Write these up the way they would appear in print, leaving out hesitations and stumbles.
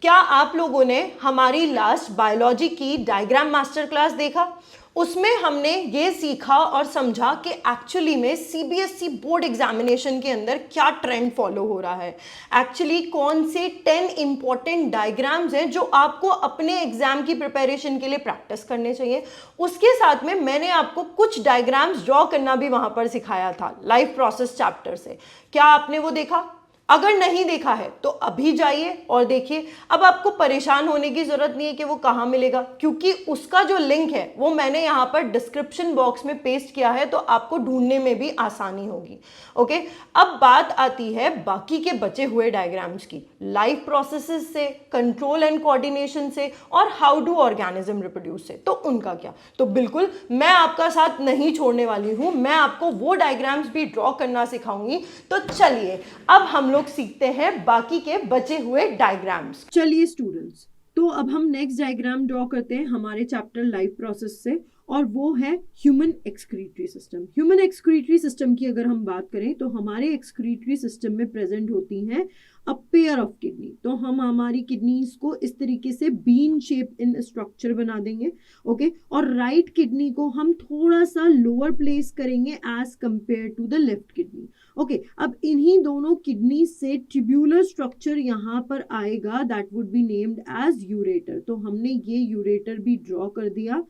क्या आप लोगों ने हमारी लास्ट बायोलॉजी की डायग्राम मास्टर क्लास देखा? उसमें हमने ये सीखा और समझा कि एक्चुअली में सीबीएसई बोर्ड एग्जामिनेशन के अंदर क्या ट्रेंड फॉलो हो रहा है, एक्चुअली कौन से 10 इंपॉर्टेंट डायग्राम्स हैं जो आपको अपने एग्जाम की प्रिपरेशन के लिए प्रैक्टिस करने चाहिए। उसके साथ में मैंने आपको कुछ डायग्राम्स ड्रॉ करना भी वहां पर सिखाया था लाइफ प्रोसेस चैप्टर से। क्या आपने वो देखा? अगर नहीं देखा है तो अभी जाइए और देखिए। अब आपको परेशान होने की जरूरत नहीं है कि वो कहाँ मिलेगा, क्योंकि उसका जो लिंक है वो मैंने यहाँ पर डिस्क्रिप्शन बॉक्स में पेस्ट किया है, तो आपको ढूंढने में भी आसानी होगी। ओके, अब बात आती है बाकी के बचे हुए डायग्राम्स की, लाइफ प्रोसेसेस से, कंट्रोल एंड कोऑर्डिनेशन से और हाउ डू ऑर्गेनिज्म रिप्रोड्यूस से। तो उनका क्या? तो बिल्कुल मैं आपका साथ नहीं छोड़ने वाली हूं, मैं आपको वो डायग्राम्स भी ड्रॉ करना सिखाऊंगी। तो चलिए अब हम लोग सीखते हैं बाकी के बचे हुए डायग्राम्स। चलिए स्टूडेंट्स, तो अब हम नेक्स्ट डायग्राम ड्रॉ करते हैं हमारे चैप्टर लाइफ प्रोसेस से, और वो है human excretory system. Human excretory system की अगर हम बात करें तो हमारे एक्सक्रीटरी सिस्टम में प्रेजेंट होती हैं अ पेयर ऑफ किडनी। तो हम हमारी किडनीज को इस तरीके से बीन शेप इन स्ट्रक्चर बना देंगे। ओके, और राइट किडनी को हम थोड़ा सा लोअर प्लेस करेंगे as compared to the left kidney. Okay, अब इन्हीं दोनों किडनी से ट्यूब्यूलर स्ट्रक्चर यहाँ पर आएगा, that would be named as ureter. तो हमने ये यूरेटर भी ड्रॉ कर दिया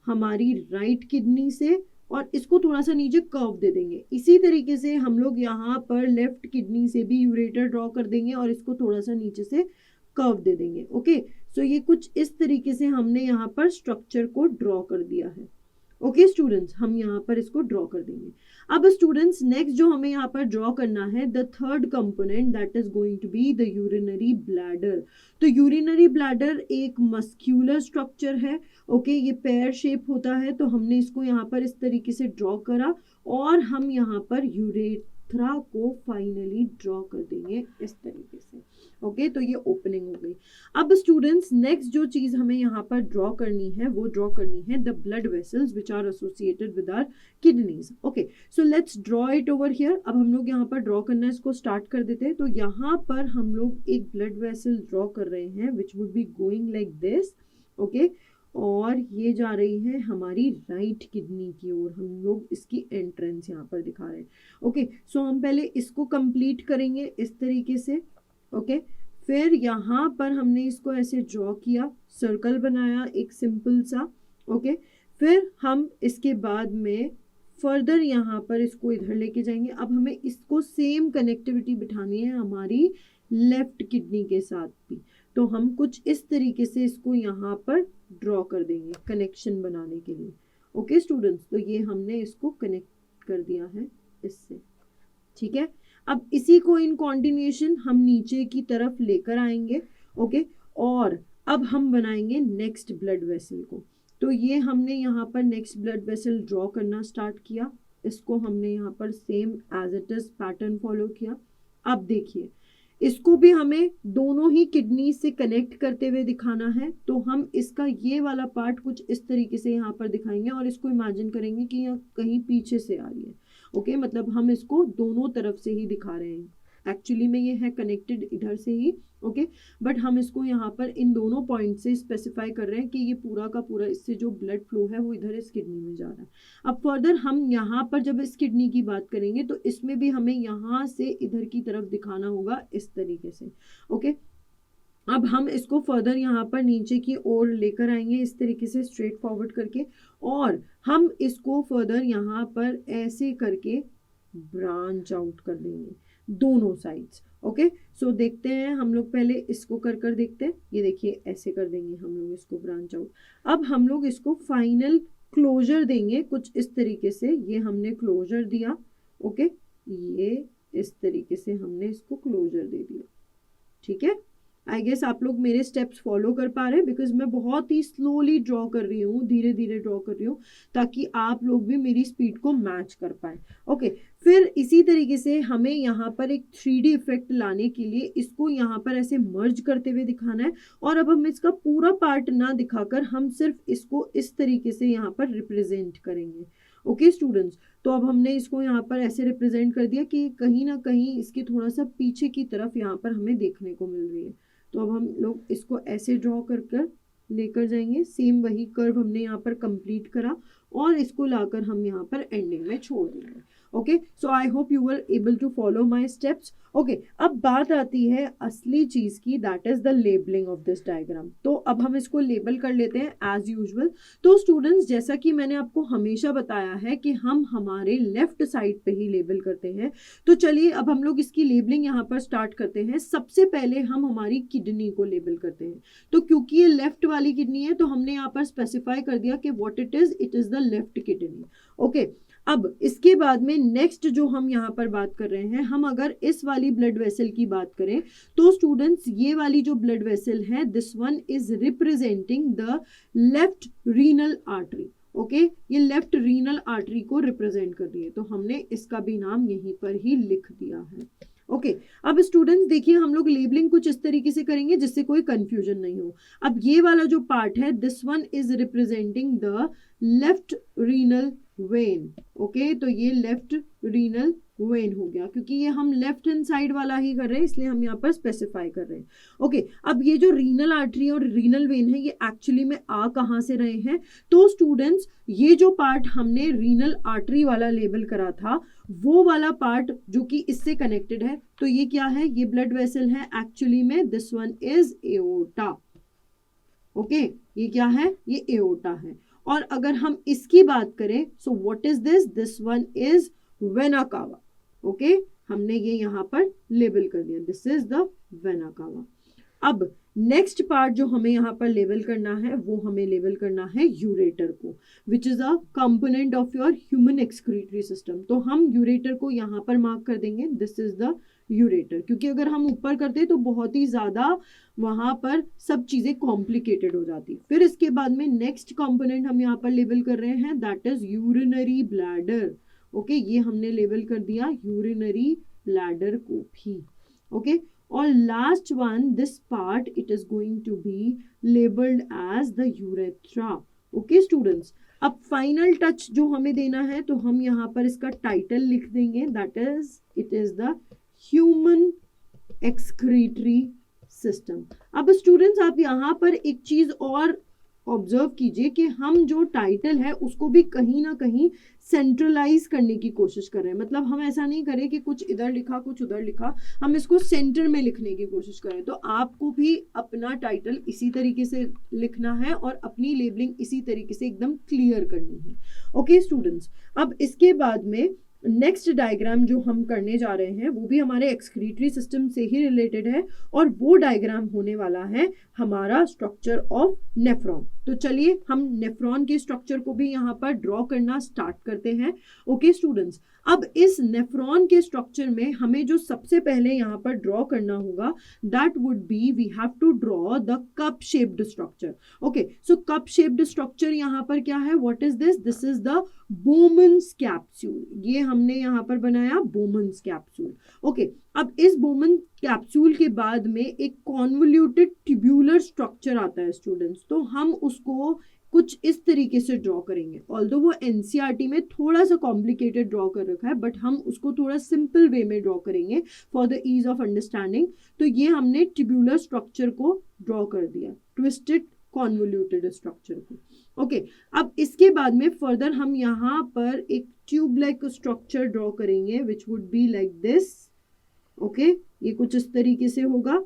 हमारी राइट किडनी से, और इसको थोड़ा सा नीचे कर्व दे देंगे। इसी तरीके से हम लोग यहाँ पर लेफ्ट किडनी से भी यूरेटर ड्रॉ कर देंगे और इसको थोड़ा सा नीचे से कर्व दे देंगे। ओके, सो ये कुछ इस तरीके से हमने यहाँ पर स्ट्रक्चर को ड्रॉ कर दिया है। ओके स्टूडेंट्स, हम यहाँ पर इसको ड्रॉ कर देंगे। अब स्टूडेंट्स नेक्स्ट जो हमें यहाँ पर ड्रॉ करना है, the third component that is going to be the urinary bladder. तो यूरिनरी ब्लैडर एक मस्क्यूलर स्ट्रक्चर है। ओके, ये पेयर शेप होता है, तो हमने इसको यहाँ पर इस तरीके से ड्रॉ करा और हम यहाँ पर यूरेथ्रा को फाइनली ड्रॉ कर देंगे इस तरीके से। ओके, तो ये ओपनिंग हो गई। अब स्टूडेंट्स नेक्स्ट जो चीज हमें यहाँ पर ड्रॉ करनी है वो ड्रॉ करनी है the blood vessels which are associated with our kidneys. Okay, so let's draw it over here. अब हम लोग यहाँ पर ड्रॉ करना है, इसको स्टार्ट कर देते हैं। तो यहाँ पर हम लोग एक ब्लड वेसल ड्रॉ कर रहे हैं which would be going like this. Okay, और ये जा रही है हमारी राइट किडनी की ओर। हम लोग इसकी एंट्रेंस यहाँ पर दिखा रहे हैं। ओके, सो हम पहले इसको कंप्लीट करेंगे इस तरीके से। ओके, फिर यहाँ पर हमने इसको ऐसे ड्रॉ किया, सर्कल बनाया एक सिंपल सा। ओके, फिर हम इसके बाद में फर्दर यहाँ पर इसको इधर लेके जाएंगे। अब हमें इसको सेम कनेक्टिविटी बिठानी है हमारी लेफ्ट किडनी के साथ भी। तो हम कुछ इस तरीके से इसको यहाँ पर ड्रॉ कर देंगे कनेक्शन बनाने के लिए। ओके स्टूडेंट्स, तो ये हमने इसको कनेक्ट कर दिया है इससे। ठीक है, अब इसी को इन कॉन्टिन्यूएशन हम नीचे की तरफ लेकर आएंगे। ओके, और अब हम बनाएंगे नेक्स्ट ब्लड वेसल को। तो ये हमने यहाँ पर नेक्स्ट ब्लड वेसल ड्रॉ करना स्टार्ट किया। इसको हमने यहाँ पर same as it is pattern follow किया। अब देखिए, इसको भी हमें दोनों ही किडनी से कनेक्ट करते हुए दिखाना है। तो हम इसका ये वाला पार्ट कुछ इस तरीके से यहाँ पर दिखाएंगे और इसको इमेजिन करेंगे कि यह कहीं पीछे से आ रही है। ओके, मतलब हम इसको दोनों तरफ से ही दिखा रहे हैं। एक्चुअली में ये है कनेक्टेड इधर से ही। ओके, बट हम इसको यहाँ पर इन दोनों पॉइंट से स्पेसिफाई कर रहे हैं कि ये पूरा का पूरा इससे जो ब्लड फ्लो है वो इधर इस किडनी में जा रहा है। अब फर्दर हम यहाँ पर जब इस किडनी की बात करेंगे तो इसमें भी हमें यहाँ से इधर की तरफ दिखाना होगा इस तरीके से। ओके, अब हम इसको फर्दर यहाँ पर नीचे की ओर लेकर आएंगे इस तरीके से स्ट्रेट फॉरवर्ड करके, और हम इसको फर्दर यहाँ पर ऐसे करके ब्रांच आउट कर देंगे दोनों साइड्स। ओके, सो देखते हैं हम लोग, पहले इसको कर देखते हैं। ये देखिए ऐसे कर देंगे हम लोग इसको ब्रांच आउट। अब हम लोग इसको फाइनल क्लोजर देंगे कुछ इस तरीके से। ये हमने क्लोजर दिया। ओके, ये इस तरीके से हमने इसको क्लोजर दे दिया। ठीक है, आई गेस आप लोग मेरे स्टेप्स फॉलो कर पा रहे हैं, बिकॉज मैं बहुत ही स्लोली ड्रॉ कर रही हूँ, धीरे धीरे ड्रॉ कर रही हूँ, ताकि आप लोग भी मेरी स्पीड को मैच कर पाए। ओके, फिर इसी तरीके से हमें यहाँ पर एक 3D इफेक्ट लाने के लिए इसको यहाँ पर ऐसे मर्ज करते हुए दिखाना है। और अब हम इसका पूरा पार्ट ना दिखाकर हम सिर्फ इसको इस तरीके से यहाँ पर रिप्रेजेंट करेंगे। ओके स्टूडेंट्स, तो अब हमने इसको यहाँ पर ऐसे रिप्रेजेंट कर दिया कि कहीं ना कहीं इसके थोड़ा सा पीछे की तरफ यहाँ पर हमें देखने को मिल रही है। तो तो अब हम लोग इसको ऐसे ड्रॉ कर लेकर जाएंगे, सेम वही कर्व हमने यहाँ पर कंप्लीट करा और इसको लाकर हम यहाँ पर एंडिंग में छोड़ देंगे। Okay, so I hope you were able to follow my steps. Okay, अब बात आती है असली चीज की, that is the labelling of this diagram. तो अब हम इसको लेबल कर लेते हैं एज यूजुअल। तो स्टूडेंट्स, जैसा कि मैंने आपको हमेशा बताया है कि हम हमारे लेफ्ट साइड पे ही लेबल करते हैं, तो चलिए अब हम लोग इसकी लेबलिंग यहाँ पर स्टार्ट करते हैं। सबसे पहले हम हमारी किडनी को लेबल करते हैं। तो क्योंकि ये लेफ्ट वाली किडनी है तो हमने यहाँ पर स्पेसिफाई कर दिया कि what it is the left kidney. Okay, अब इसके बाद में नेक्स्ट जो हम यहाँ पर बात कर रहे हैं, हम अगर इस वाली ब्लड वेसल की बात करें तो स्टूडेंट्स ये वाली जो ब्लड वेसल है, this one is representing the left renal artery. Okay, ये लेफ्ट रीनल आर्टरी को रिप्रेजेंट कर रही है, तो हमने इसका भी नाम यहीं पर ही लिख दिया है। ओके, अब स्टूडेंट्स देखिए, हम लोग लेबलिंग कुछ इस तरीके से करेंगे जिससे कोई कंफ्यूजन नहीं हो। अब ये वाला जो पार्ट है, this one is representing the left renal vein. Okay, तो ये लेफ्ट रीनल वेन हो गया, क्योंकि ये हम लेफ्ट हैंड साइड वाला ही कर रहे हैं इसलिए हम यहाँ पर स्पेसिफाई कर रहे हैं। ओके, अब ये जो रीनल आर्टरी और रीनल वेन है, ये एक्चुअली में आ कहाँ से रहे हैं? तो स्टूडेंट्स, ये जो पार्ट हमने रीनल आर्टरी वाला लेबल करा था, वो वाला पार्ट जो कि इससे कनेक्टेड है, तो ये क्या है? ये ब्लड वेसल है एक्चुअली में, this one is aorta. Okay, ये क्या है? ये एओर्टा है। और अगर हम इसकी बात करें, सो what is this? This one is vena cava. Okay, हमने ये यहाँ पर लेबल कर दिया, this is the vena cava. अब नेक्स्ट पार्ट जो हमें यहाँ पर लेबल करना है, वो हमें लेबल करना है यूरेटर को, which is a component of your human excretory system. तो हम यूरेटर को यहाँ पर मार्क कर देंगे, दिस इज द यूरेटर, क्योंकि अगर हम ऊपर करते तो बहुत ही ज्यादा वहां पर सब चीजें कॉम्प्लिकेटेड हो जाती। फिर इसके बाद में नेक्स्ट कंपोनेंट हम यहाँ पर लेबल कर रहे हैं, that is urinary bladder. Okay, ये हमने लेबल कर दिया यूरिनरी ब्लैडर को भी। ओके, और last one, this part it is going to be labelled as the urethra. Okay students, अब फाइनल टच जो हमें देना है, तो हम यहाँ पर इसका टाइटल लिख देंगे, that is it is the human excretory system. अब स्टूडेंट्स, आप यहाँ पर एक चीज और ऑब्जर्व कीजिए कि हम जो टाइटल है उसको भी कहीं ना कहीं सेंट्रलाइज करने की कोशिश कर रहे हैं। मतलब हम ऐसा नहीं करें कि कुछ इधर लिखा कुछ उधर लिखा, हम इसको सेंटर में लिखने की कोशिश करें। तो आपको भी अपना टाइटल इसी तरीके से लिखना है और अपनी लेबलिंग इसी तरीके से एकदम क्लियर करनी है। ओके स्टूडेंट्स, अब इसके बाद में नेक्स्ट डायग्राम जो हम करने जा रहे हैं वो भी हमारे एक्सक्रीटरी सिस्टम से ही रिलेटेड है, और वो डायग्राम होने वाला है हमारा स्ट्रक्चर ऑफ नेफ्रॉन। तो चलिए हम नेफ्रॉन के स्ट्रक्चर को भी यहाँ पर ड्रॉ करना स्टार्ट करते हैं। ओके स्टूडेंट्स, अब इस नेफ्रॉन के स्ट्रक्चर में हमें जो सबसे पहले यहाँ पर ड्रॉ करना होगा, that would be we have to draw the cup shaped structure. Okay, so cup shaped structure यहाँ पर क्या है? What is this? This is the Bowman's capsule. ये हमने यहाँ पर बनाया बोमन्स कैप्सूल। ओके, अब इस बोमन कैप्सूल के बाद में एक कॉन्वोल्यूटेड ट्यूब्यूलर स्ट्रक्चर आता है स्टूडेंट्स, तो हम उसको कुछ इस तरीके से ड्रॉ करेंगे। ऑल्दो वो एनसीईआरटी में थोड़ा सा कॉम्प्लिकेटेड ड्रॉ कर रखा है, बट हम उसको थोड़ा सिंपल वे में ड्रॉ करेंगे for the ease of understanding. तो ये हमने ट्यूब्यूलर स्ट्रक्चर को ड्रॉ कर दिया, ट्विस्टेड कॉन्वोल्यूटेड स्ट्रक्चर को। ओके, अब इसके बाद में फर्दर हम यहाँ पर एक ट्यूब लाइक स्ट्रक्चर ड्रॉ करेंगे, which would be like this. Okay, ये कुछ इस तरीके से होगा।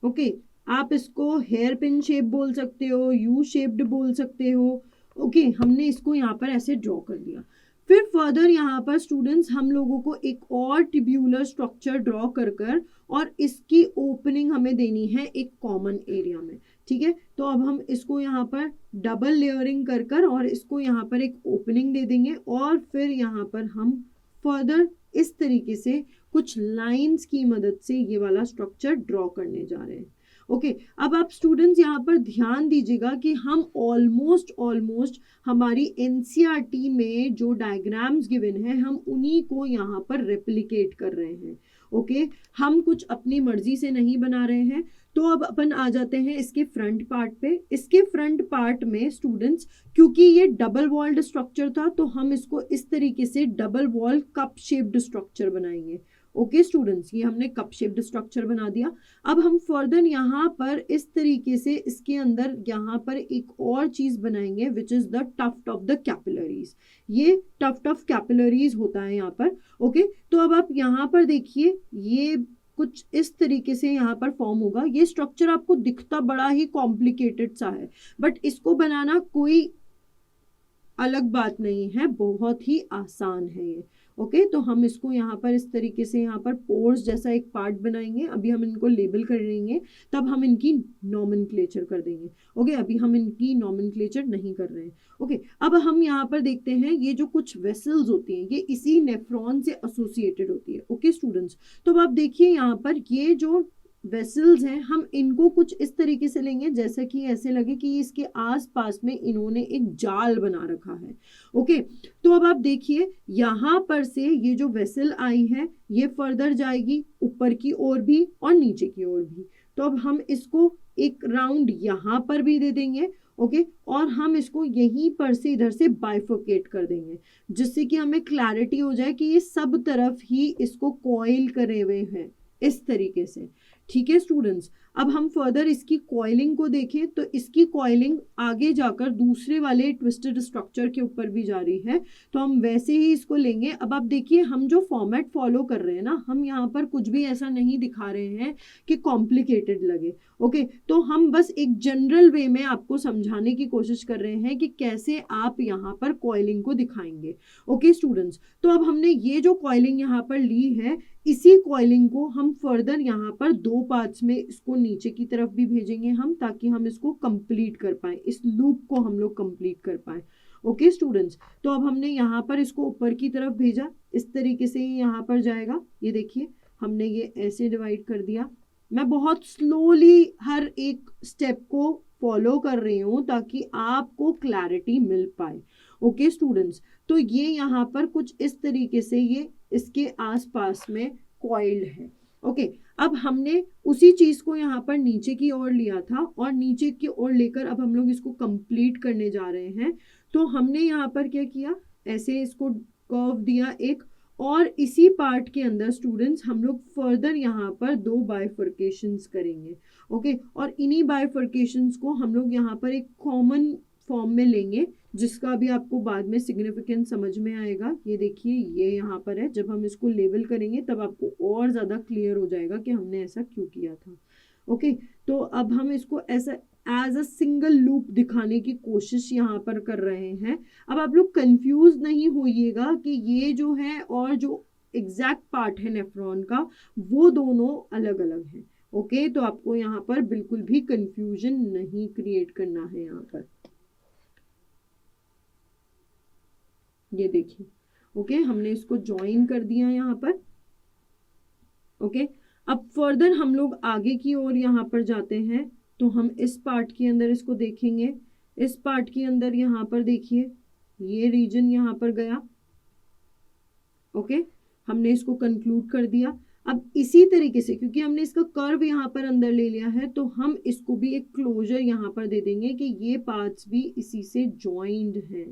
ओके, आप इसको हेयर पिन शेप बोल सकते हो, यू शेप्ड बोल सकते हो। ओके, हमने इसको यहाँ पर ऐसे ड्रॉ कर दिया। फिर फर्दर यहाँ पर स्टूडेंट्स हम लोगों को एक और ट्यूब्यूलर स्ट्रक्चर ड्रॉ कर और इसकी ओपनिंग हमें देनी है एक कॉमन एरिया में। ठीक है, तो अब हम इसको यहाँ पर डबल लेयरिंग कर और इसको यहाँ पर एक ओपनिंग दे देंगे, और फिर यहाँ पर हम फर्दर इस तरीके से कुछ लाइंस की मदद से ये वाला स्ट्रक्चर ड्रॉ करने जा रहे हैं। ओके, अब आप स्टूडेंट्स यहाँ पर ध्यान दीजिएगा कि हम ऑलमोस्ट हमारी एनसीईआरटी में जो डायग्राम्स गिवन है, हम उन्हीं को यहाँ पर रेप्लिकेट कर रहे हैं। ओके, हम कुछ अपनी मर्जी से नहीं बना रहे हैं। तो अब अपन आ जाते हैं इसके फ्रंट पार्ट पे। इसके फ्रंट पार्ट में स्टूडेंट्स, क्योंकि ये डबल वॉल्ड स्ट्रक्चर था, तो हम इसको इस तरीके से double wall cup shaped structure बनाएंगे। ओके स्टूडेंट्स, ये हमने कप शेप्ड स्ट्रक्चर बना दिया। अब हम फर्दर यहाँ पर इस तरीके से इसके अंदर यहाँ पर एक और चीज बनाएंगे which is the tuft of the capillaries. ये टफ्ट ऑफ कैपिलरीज होता है यहाँ पर। ओके तो अब आप यहाँ पर देखिए, ये कुछ इस तरीके से यहाँ पर फॉर्म होगा। ये स्ट्रक्चर आपको दिखता बड़ा ही कॉम्प्लिकेटेड सा है, बट इसको बनाना कोई अलग बात नहीं है, बहुत ही आसान है ये। ओके तो हम इसको यहाँ पर इस तरीके से यहाँ पर पोर्स जैसा एक पार्ट बनाएंगे। अभी हम इनको लेबल कर लेंगे, तब हम इनकी नॉमेनक्लेचर कर देंगे। ओके अभी हम इनकी नॉमेनक्लेचर नहीं कर रहे हैं। ओके अब हम यहाँ पर देखते हैं, ये जो कुछ वेसल्स होती हैं ये इसी नेफ्रॉन से एसोसिएटेड होती है। ओके स्टूडेंट्स, तो अब आप देखिए यहाँ पर ये जो वेसल्स हैं, हम इनको कुछ इस तरीके से लेंगे जैसा कि ऐसे लगे कि इसके आसपास में इन्होंने एक जाल बना रखा है। ओके तो अब आप देखिए यहाँ पर से ये जो वेसल आई है ये फर्दर जाएगी ऊपर की ओर भी और नीचे की ओर भी। तो अब हम इसको एक राउंड यहाँ पर भी दे देंगे। ओके और हम इसको यहीं पर से इधर से बाइफोकेट कर देंगे, जिससे कि हमें क्लैरिटी हो जाए कि ये सब तरफ ही इसको कॉइल करे हुए हैं इस तरीके से। ठीक है स्टूडेंट्स, अब हम फर्दर इसकी कॉइलिंग को देखें तो इसकी कॉइलिंग आगे जाकर दूसरे वाले ट्विस्टेड स्ट्रक्चर के ऊपर भी जा रही है, तो हम वैसे ही इसको लेंगे। अब आप देखिए हम जो फॉर्मेट फॉलो कर रहे हैं ना, हम यहाँ पर कुछ भी ऐसा नहीं दिखा रहे हैं कि कॉम्प्लिकेटेड लगे। ओके तो हम बस एक जनरल वे में आपको समझाने की कोशिश कर रहे हैं कि कैसे आप यहाँ पर कॉइलिंग को दिखाएंगे। ओके स्टूडेंट्स, तो अब हमने ये जो कॉइलिंग यहाँ पर ली है, इसी कॉइलिंग को हम फर्दर यहाँ पर दो पार्ट्स में इसको नीचे की तरफ भी भेजेंगे हम, ताकि हम इसको कंप्लीट कर पाए, इस लूप को हम लोग कंप्लीट कर पाए। ओके स्टूडेंट्स, तो अब हमने यहाँ पर इसको ऊपर की तरफ भेजा, इस तरीके से ही यहाँ पर जाएगा। ये देखिए हमने ये ऐसे डिवाइड कर दिया। मैं बहुत स्लोली हर एक स्टेप को फॉलो कर रही हूँ ताकि आपको क्लैरिटी मिल पाए। ओके स्टूडेंट्स, तो ये यहाँ पर कुछ इस तरीके से ये इसके आसपास में कॉइल्ड है। ओके अब हमने उसी चीज को यहाँ पर नीचे की ओर लिया था और नीचे की ओर लेकर अब हम लोग इसको कंप्लीट करने जा रहे हैं। तो हमने यहाँ पर क्या किया, ऐसे इसको कर्व दिया एक, और इसी पार्ट के अंदर स्टूडेंट्स हम लोग फर्दर यहाँ पर दो बाइफर्केशंस करेंगे। ओके और इन्हीं बाइफर्केशंस को हम लोग यहाँ पर एक कॉमन फॉर्म में लेंगे, जिसका भी आपको बाद में सिग्निफिकेंस समझ में आएगा। ये देखिए ये यहाँ पर है, जब हम इसको लेबल करेंगे तब आपको और ज़्यादा क्लियर हो जाएगा कि हमने ऐसा क्यों किया था। ओके तो अब हम इसको ऐसा एज अ सिंगल लूप दिखाने की कोशिश यहाँ पर कर रहे हैं। अब आप लोग कंफ्यूज नहीं होइएगा कि ये जो है और जो एग्जैक्ट पार्ट है नेफ्रॉन का वो दोनों अलग अलग हैं। ओके तो आपको यहाँ पर बिल्कुल भी कंफ्यूजन नहीं क्रिएट करना है यहाँ पर। ये देखिए ओके हमने इसको ज्वाइन कर दिया यहाँ पर। ओके अब फर्दर हम लोग आगे की ओर यहाँ पर जाते हैं, तो हम इस पार्ट के अंदर इसको देखेंगे। इस पार्ट के अंदर यहाँ पर देखिए ये रीजन यहाँ पर गया। ओके हमने इसको कंक्लूड कर दिया। अब इसी तरीके से क्योंकि हमने इसका कर्व यहाँ पर अंदर ले लिया है, तो हम इसको भी एक क्लोजर यहाँ पर दे देंगे कि ये पार्ट्स भी इसी से ज्वाइंड हैं।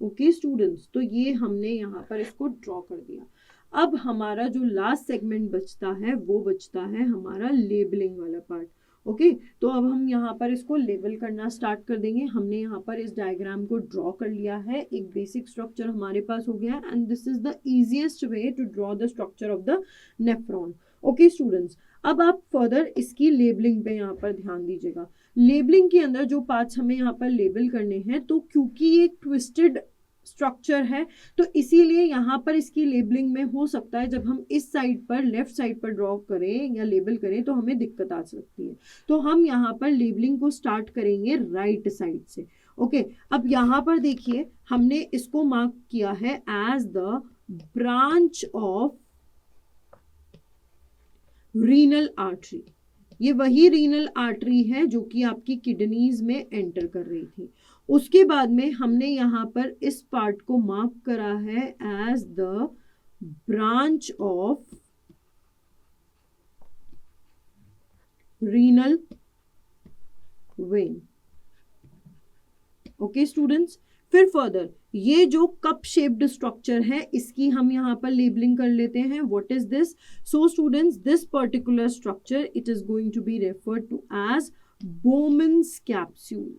ओके स्टूडेंट्स, तो ये हमने यहाँ पर इसको ड्रॉ कर दिया। अब हमारा जो लास्ट सेगमेंट बचता है वो बचता है हमारा लेबलिंग वाला पार्ट। ओके तो अब हम यहाँ पर इसको लेबल करना स्टार्ट कर देंगे। हमने यहाँ पर इस डायग्राम को ड्रॉ कर लिया है, एक बेसिक स्ट्रक्चर हमारे पास हो गया है, and this is the easiest way to draw the structure of the nephron. Okay students, अब आप फर्दर इसकी लेबलिंग पे यहाँ पर ध्यान दीजिएगा। लेबलिंग के अंदर जो पार्ट्स हमें यहाँ पर लेबल करने हैं, तो क्योंकि ये ट्विस्टेड स्ट्रक्चर है तो इसीलिए यहाँ पर इसकी लेबलिंग में हो सकता है जब हम इस साइड पर लेफ्ट साइड पर ड्रॉ करें या लेबल करें तो हमें दिक्कत आ सकती है। तो हम यहाँ पर लेबलिंग को स्टार्ट करेंगे राइट साइड से। ओके अब यहाँ पर देखिए हमने इसको मार्क किया है as the branch of renal artery. ये वही रीनल आर्टरी है जो कि आपकी किडनीज में एंटर कर रही थी। उसके बाद में हमने यहाँ पर इस पार्ट को मार्क करा है as the branch of renal vein. Okay students, फिर फर्दर ये जो कप शेप्ड स्ट्रक्चर है इसकी हम यहाँ पर लेबलिंग कर लेते हैं. What is this? So students, this particular structure it is going to be referred to as Bowman's capsule.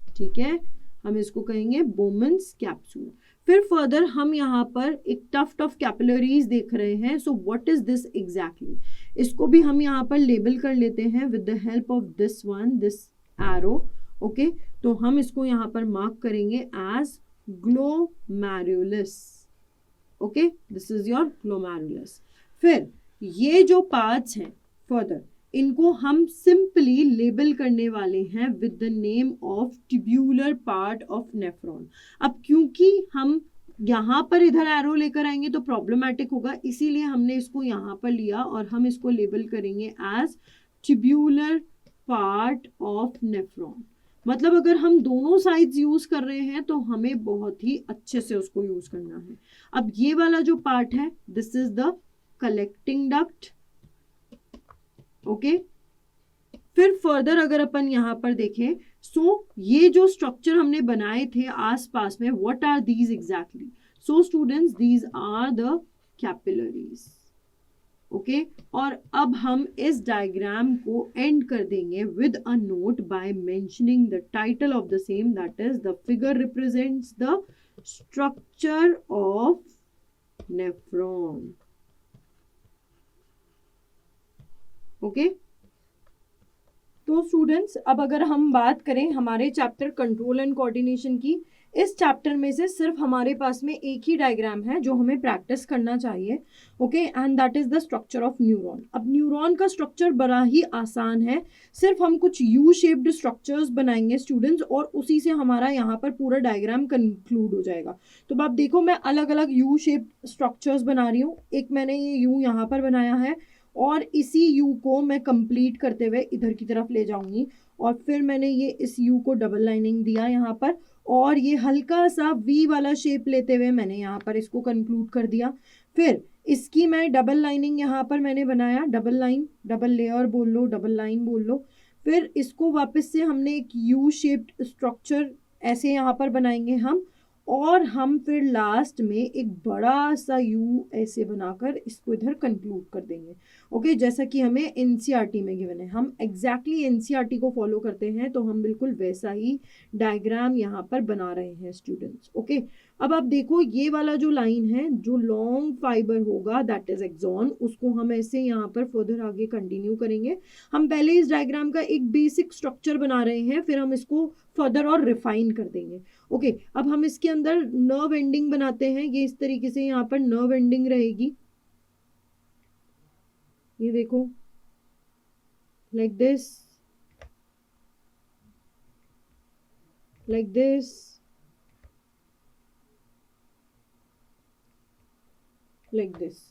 ठीक है, हम इसको कहेंगे बोमन्स कैप्सूल. फिर फर्दर हम यहाँ पर एक टफ्ट ऑफ कैपिलरीज देख रहे हैं. So what is this exactly? इसको भी हम यहाँ पर लेबल कर लेते हैं with the help of this one, this arrow. Okay, तो हम इसको यहाँ पर मार्क करेंगे as glomerulus. Okay, this is your glomerulus. फिर ये जो पार्ट्स हैं फर्दर, इनको हम सिंपली लेबल करने वाले हैं with the name of tubular part of nephron. अब क्योंकि हम यहाँ पर इधर एरो लेकर आएंगे तो प्रॉब्लमेटिक होगा, इसीलिए हमने इसको यहाँ पर लिया और हम इसको लेबल करेंगे as tubular part of nephron. मतलब अगर हम दोनों साइड्स यूज कर रहे हैं तो हमें बहुत ही अच्छे से उसको यूज करना है. अब ये वाला जो पार्ट है this is the collecting duct. Okay, फिर फर्दर अगर अपन यहाँ पर देखें, सो ये जो स्ट्रक्चर हमने बनाए थे आसपास में, what are these exactly? So students, these are the capillaries. Okay, और अब हम इस डायग्राम को एंड कर देंगे with a note by mentioning the title of the same, that is the figure represents the structure of nephron. Okay, तो students अब अगर हम बात करें हमारे चैप्टर कंट्रोल एंड कोऑर्डिनेशन की, इस चैप्टर में से सिर्फ हमारे पास में एक ही डायग्राम है जो हमें प्रैक्टिस करना चाहिए. Okay, and that is the structure of neuron. अब न्यूरॉन का स्ट्रक्चर बड़ा ही आसान है, सिर्फ हम कुछ यू शेप्ड स्ट्रक्चर्स बनाएंगे स्टूडेंट्स और उसी से हमारा यहाँ पर पूरा डायग्राम कंक्लूड हो जाएगा. तो आप देखो मैं अलग अलग यू शेप्ड स्ट्रक्चर्स बना रही हूँ. एक मैंने ये यू यहाँ पर बनाया है और इसी यू को मैं कंप्लीट करते हुए इधर की तरफ ले जाऊंगी और फिर मैंने ये इस यू को डबल लाइनिंग दिया यहाँ पर और ये हल्का सा वी वाला शेप लेते हुए मैंने यहाँ पर इसको कंक्लूड कर दिया. फिर इसकी मैं डबल लाइनिंग यहाँ पर मैंने बनाया, डबल लाइन, डबल लेयर बोल लो, डबल लाइन बोल लो. फिर इसको वापस से हमने एक यू शेप्ड स्ट्रक्चर ऐसे यहाँ पर बनाएंगे हम और हम फिर लास्ट में एक बड़ा सा यू ऐसे बनाकर इसको इधर कंक्लूड कर देंगे. ओके, जैसा कि हमें एनसीईआरटी में गिवन है, हम एग्जैक्टली एनसीईआरटी को फॉलो करते हैं तो हम बिल्कुल वैसा ही डायग्राम यहाँ पर बना रहे हैं स्टूडेंट्स. ओके, अब आप देखो ये वाला जो लाइन है जो लॉन्ग फाइबर होगा दैट इज एक्सॉन, उसको हम ऐसे यहाँ पर फर्दर आगे कंटिन्यू करेंगे. हम पहले इस डायग्राम का एक बेसिक स्ट्रक्चर बना रहे हैं, फिर हम इसको फर्दर और रिफाइन कर देंगे. ओके, अब हम इसके अंदर नर्व एंडिंग बनाते हैं. ये इस तरीके से यहाँ पर नर्व एंडिंग रहेगी. ये देखो like this, like this, like this.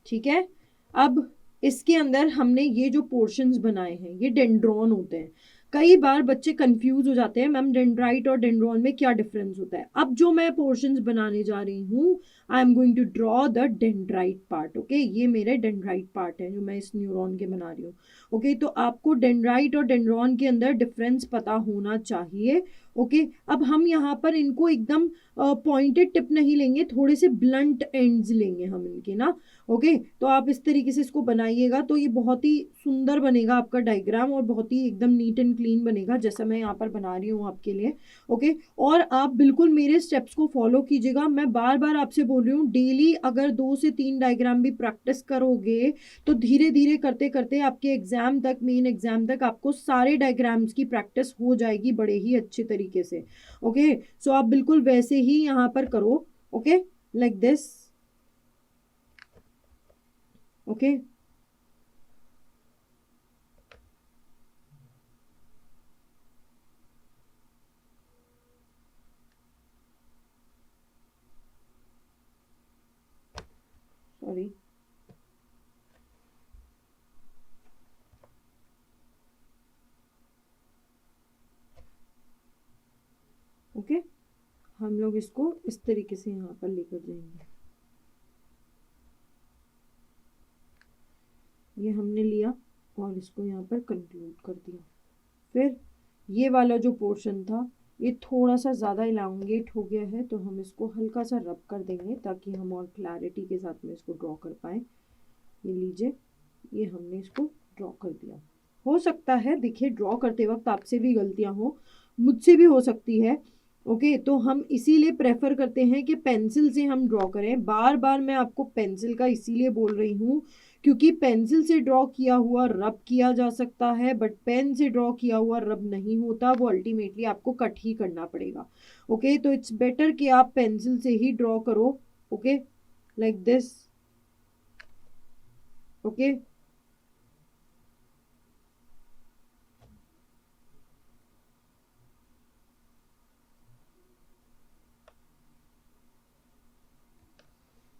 ठीक है, अब इसके अंदर हमने ये जो पोर्शंस बनाए हैं ये डेंड्रॉन होते हैं. कई बार बच्चे कंफ्यूज हो जाते हैं मैम डेंड्राइट और डेंड्रॉन में क्या डिफरेंस होता है. अब जो मैं पोर्शंस बनाने जा रही हूँ I am going to draw the dendrite part. Okay, ये मेरे डेंड्राइट पार्ट है जो मैं इस न्यूरॉन के बना रही हूँ. ओके, तो आपको डेंड्राइट और डेंड्रॉन के अंदर डिफरेंस पता होना चाहिए. ओके, अब हम यहाँ पर इनको एकदम पॉइंटेड टिप नहीं लेंगे, थोड़े से ब्लंट एंड्स लेंगे हम इनके ना. ओके, तो आप इस तरीके से इसको बनाइएगा तो ये बहुत ही सुंदर बनेगा आपका डायग्राम और बहुत ही एकदम नीट एंड क्लीन बनेगा जैसा मैं यहाँ पर बना रही हूँ आपके लिए. ओके, और आप बिल्कुल मेरे स्टेप्स को फॉलो कीजिएगा. मैं बार बार आपसे बोल रही हूँ डेली अगर 2 से 3 डायग्राम भी प्रैक्टिस करोगे तो धीरे धीरे करते करते आपके एग्जाम तक, मेन एग्जाम तक आपको सारे डायग्राम्स की प्रैक्टिस हो जाएगी बड़े ही अच्छे तरीके से. ओके, सो आप बिल्कुल वैसे ही यहाँ पर करो. Okay, like this. Okay, sorry. Okay, हम लोग इसको इस तरीके से यहाँ पर लेकर जाएंगे. ये हमने लिया और इसको यहाँ पर कंक्लूड कर दिया. फिर ये वाला जो पोर्शन था ये थोड़ा सा ज़्यादा इलांगेट हो गया है, तो हम इसको हल्का सा रब कर देंगे ताकि हम और क्लैरिटी के साथ में इसको ड्रॉ कर पाए। ये लीजिए, ये हमने इसको ड्रॉ कर दिया। हो सकता है देखिए ड्रॉ करते वक्त आपसे भी गलतियां हो, मुझसे भी हो सकती है। ओके, तो हम इसीलिए प्रेफर करते हैं कि पेंसिल से हम ड्रॉ करें। बार बार मैं आपको पेंसिल का इसीलिए बोल रही हूँ क्योंकि पेंसिल से ड्रॉ किया हुआ रब किया जा सकता है, बट पेन से ड्रॉ किया हुआ रब नहीं होता, वो अल्टीमेटली आपको कट ही करना पड़ेगा। ओके, तो इट्स बेटर कि आप पेंसिल से ही ड्रॉ करो। Okay, like this. ओके,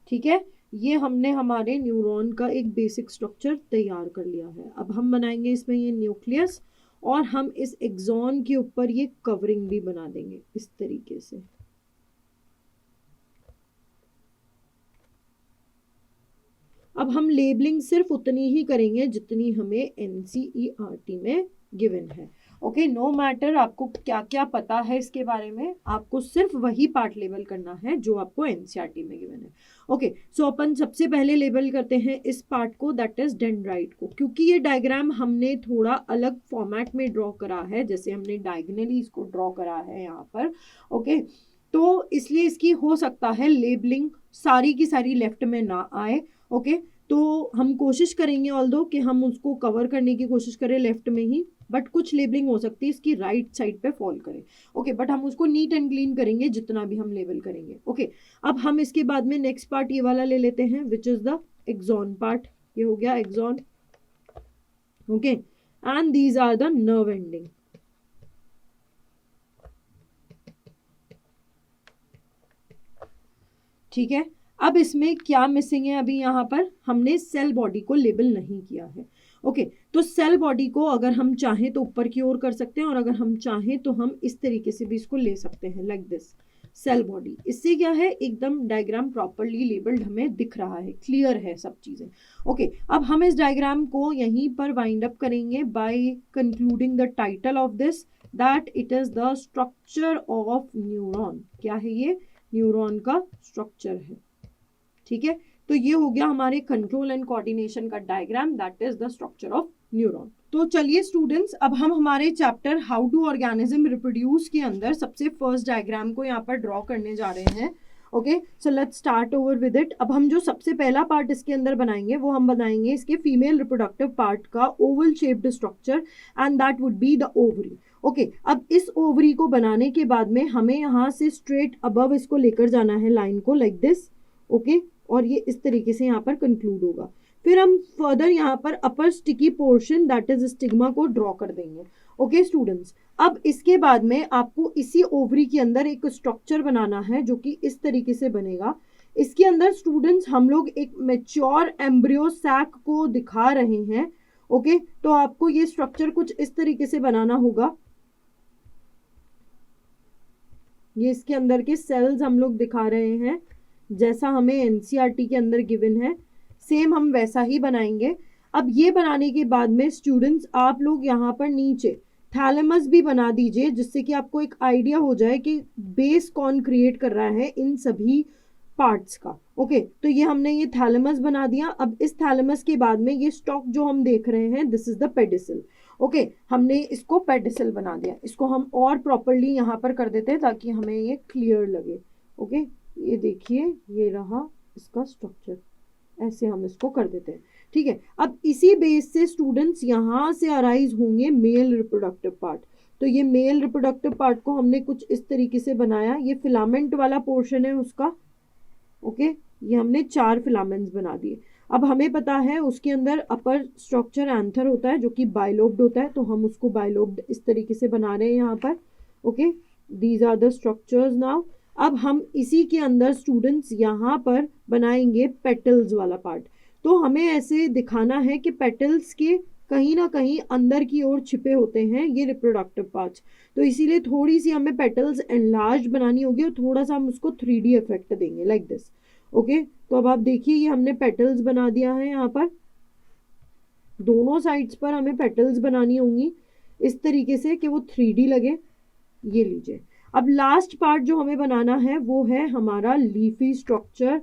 ठीक है, ये हमने हमारे न्यूरॉन का एक बेसिक स्ट्रक्चर तैयार कर लिया है। अब हम बनाएंगे इसमें ये न्यूक्लियस, और हम इस एक्सॉन के ऊपर ये कवरिंग भी बना देंगे इस तरीके से। अब हम लेबलिंग सिर्फ उतनी ही करेंगे जितनी हमें एनसीईआरटी में गिवन है। ओके, नो मैटर आपको क्या क्या पता है इसके बारे में, आपको सिर्फ वही पार्ट लेबल करना है जो आपको एनसीईआरटी में गिवन है। ओके, सो अपन सबसे पहले लेबल करते हैं इस पार्ट को, दैट इज डेंड्राइट को। क्योंकि ये डायग्राम हमने थोड़ा अलग फॉर्मेट में ड्रॉ करा है, जैसे हमने डायगनली इसको ड्रॉ करा है यहाँ पर। ओके, तो इसलिए इसकी हो सकता है लेबलिंग सारी की सारी लेफ्ट में ना आए। ओके, तो हम कोशिश करेंगे ऑल्दो कि हम उसको कवर करने की कोशिश करें लेफ्ट में ही, बट कुछ लेबलिंग हो सकती है इसकी राइट साइड पे फॉल करे। ओके, बट हम उसको नीट एंड क्लीन करेंगे जितना भी हम लेबल करेंगे। ओके, अब हम इसके बाद में नेक्स्ट पार्ट ये वाला ले लेते हैं, which is the axon part. ये हो गया axon. Okay, and these are the nerve ending. ठीक है, अब इसमें क्या मिसिंग है, अभी यहाँ पर हमने सेल बॉडी को लेबल नहीं किया है। ओके, तो सेल बॉडी को अगर हम चाहें तो ऊपर की ओर कर सकते हैं, और अगर हम चाहें तो हम इस तरीके से भी इसको ले सकते हैं, लाइक दिस सेल बॉडी। इससे क्या है, एकदम डायग्राम प्रॉपरली लेबल्ड हमें दिख रहा है, क्लियर है सब चीजें। ओके, अब हम इस डायग्राम को यहीं पर वाइंड अप करेंगे by concluding the title of this, that it is the structure of neuron. क्या है ये, न्यूरॉन का स्ट्रक्चर है। ठीक है, तो ये हो गया हमारे कंट्रोल एंड कोऑर्डिनेशन का diagram, that is the structure of neuron. तो चलिए स्टूडेंट्स, अब हम हमारे chapter how do organism reproduce के अंदर सबसे फर्स्ट डायग्राम को यहाँ पर ड्रॉ करने जा रहे हैं। Okay, so let's start over with it. अब हम जो सबसे पहला पार्ट इसके अंदर बनाएंगे वो हम बनाएंगे इसके फीमेल रिप्रोडक्टिव पार्ट का Oval shaped structure, and that would be the ovary. Okay, अब इस ओवरी को बनाने के बाद में हमें यहाँ से स्ट्रेट अबव इसको लेकर जाना है लाइन को, लाइक दिस। ओके, और ये इस तरीके से यहाँ पर कंक्लूड होगा। फिर हम फर्दर यहाँ पर upper sticky portion that is stigma को ड्रॉ कर देंगे। ओके स्टूडेंट्स, अब इसके बाद में आपको इसी ओवरी के अंदर एक स्ट्रक्चर बनाना है जो कि इस तरीके से बनेगा। इसके अंदर स्टूडेंट्स हम लोग एक मैच्योर एम्ब्रियो सैक को दिखा रहे हैं। ओके, तो आपको ये स्ट्रक्चर कुछ इस तरीके से बनाना होगा। ये इसके अंदर के सेल्स हम लोग दिखा रहे हैं, जैसा हमें एनसीईआरटी के अंदर गिवन है सेम हम वैसा ही बनाएंगे। अब ये बनाने के बाद में स्टूडेंट्स आप लोग यहाँ पर नीचे थैलेमस भी बना दीजिए, जिससे कि आपको एक आइडिया हो जाए कि बेस कौन क्रिएट कर रहा है इन सभी पार्ट्स का। ओके, तो ये हमने ये थैलेमस बना दिया। अब इस थैलेमस के बाद में ये स्टॉक जो हम देख रहे हैं, this is the pedicel. Okay, हमने इसको पेडिसल बना दिया। इसको हम और प्रॉपरली यहाँ पर कर देते हैं ताकि हमें ये क्लियर लगे। ओके, ये देखिए, ये रहा इसका स्ट्रक्चर, ऐसे हम इसको कर देते हैं। ठीक है, अब इसी बेस से स्टूडेंट्स यहाँ से अराइज होंगे मेल रिप्रोडक्टिव पार्ट। तो ये मेल रिप्रोडक्टिव पार्ट को हमने कुछ इस तरीके से बनाया। ये फिलामेंट वाला पोर्शन है उसका। ओके, ये हमने 4 फिलामेंट्स बना दिए। अब हमें पता है उसके अंदर अपर स्ट्रक्चर एंथर होता है जो कि बाइलोब्ड होता है, तो हम उसको बाइलोब्ड इस तरीके से बना रहे हैं यहाँ पर। Okay, these are the structures now. अब हम इसी के अंदर स्टूडेंट्स यहाँ पर बनाएंगे पेटल्स वाला पार्ट। तो हमें ऐसे दिखाना है कि पेटल्स के कहीं ना कहीं अंदर की ओर छिपे होते हैं ये रिप्रोडक्टिव पार्ट्स। तो इसीलिए थोड़ी सी हमें पेटल्स एनलार्ज बनानी होगी और थोड़ा सा हम उसको 3D इफेक्ट देंगे, लाइक दिस। ओके, तो अब आप देखिए ये हमने पेटल्स बना दिया है। यहाँ पर दोनों साइड्स पर हमें पेटल्स बनानी होंगी इस तरीके से कि वो 3D लगे। ये लीजिए, अब लास्ट पार्ट जो हमें बनाना है वो है हमारा लीफी स्ट्रक्चर